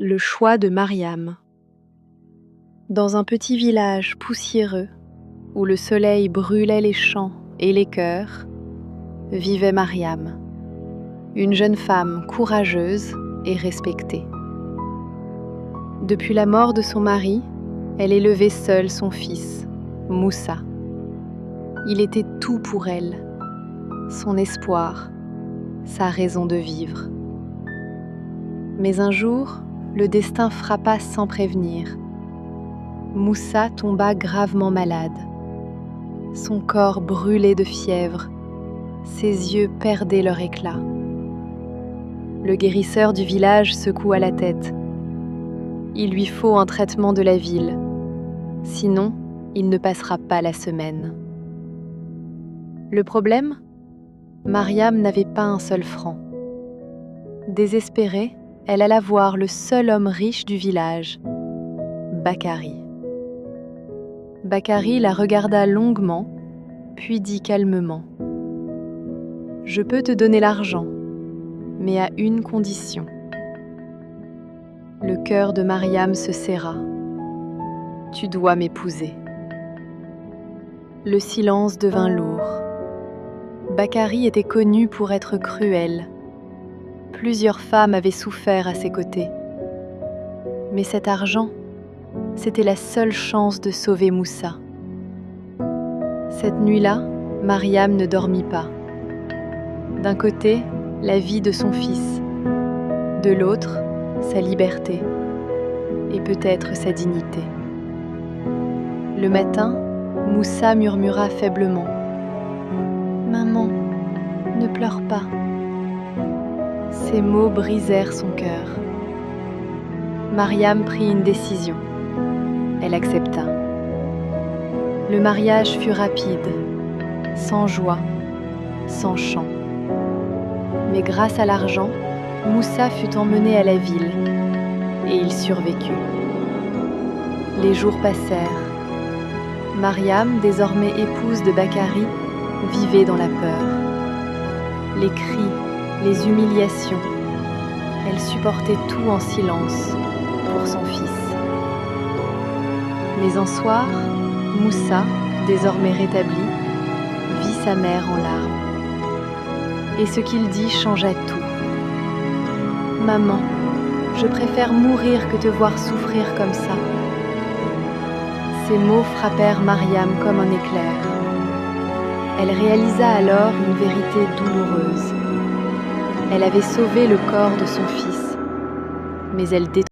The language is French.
Le choix de Mariam. Dans un petit village poussiéreux, où le soleil brûlait les champs et les cœurs, vivait Mariam, une jeune femme courageuse et respectée. Depuis la mort de son mari, elle élevait seule son fils, Moussa. Il était tout pour elle, son espoir, sa raison de vivre. Mais un jour, le destin frappa sans prévenir. Moussa tomba gravement malade. Son corps brûlait de fièvre, ses yeux perdaient leur éclat. Le guérisseur du village secoua la tête. Il lui faut un traitement de la ville, sinon il ne passera pas la semaine. Le problème ? Mariam n'avait pas un seul franc. Désespérée, elle alla voir le seul homme riche du village, Bakari. Bakari la regarda longuement, puis dit calmement : « Je peux te donner l'argent, mais à une condition. » Le cœur de Mariam se serra. « Tu dois m'épouser. » Le silence devint lourd. Bakari était connu pour être cruel. Plusieurs femmes avaient souffert à ses côtés. Mais cet argent, c'était la seule chance de sauver Moussa. Cette nuit-là, Mariam ne dormit pas. D'un côté, la vie de son fils. De l'autre, sa liberté. Et peut-être sa dignité. Le matin, Moussa murmura faiblement : « Maman, ne pleure pas. » Ces mots brisèrent son cœur. Mariam prit une décision. Elle accepta. Le mariage fut rapide, sans joie, sans chant. Mais grâce à l'argent, Moussa fut emmené à la ville et il survécut. Les jours passèrent. Mariam, désormais épouse de Bakari, vivait dans la peur. Les cris, les humiliations, elle supportait tout en silence pour son fils. Mais un soir, Moussa, désormais rétabli, vit sa mère en larmes. Et ce qu'il dit changea tout. « Maman, je préfère mourir que te voir souffrir comme ça. » Ces mots frappèrent Mariam comme un éclair. Elle réalisa alors une vérité douloureuse. Elle avait sauvé le corps de son fils, mais elle détruisait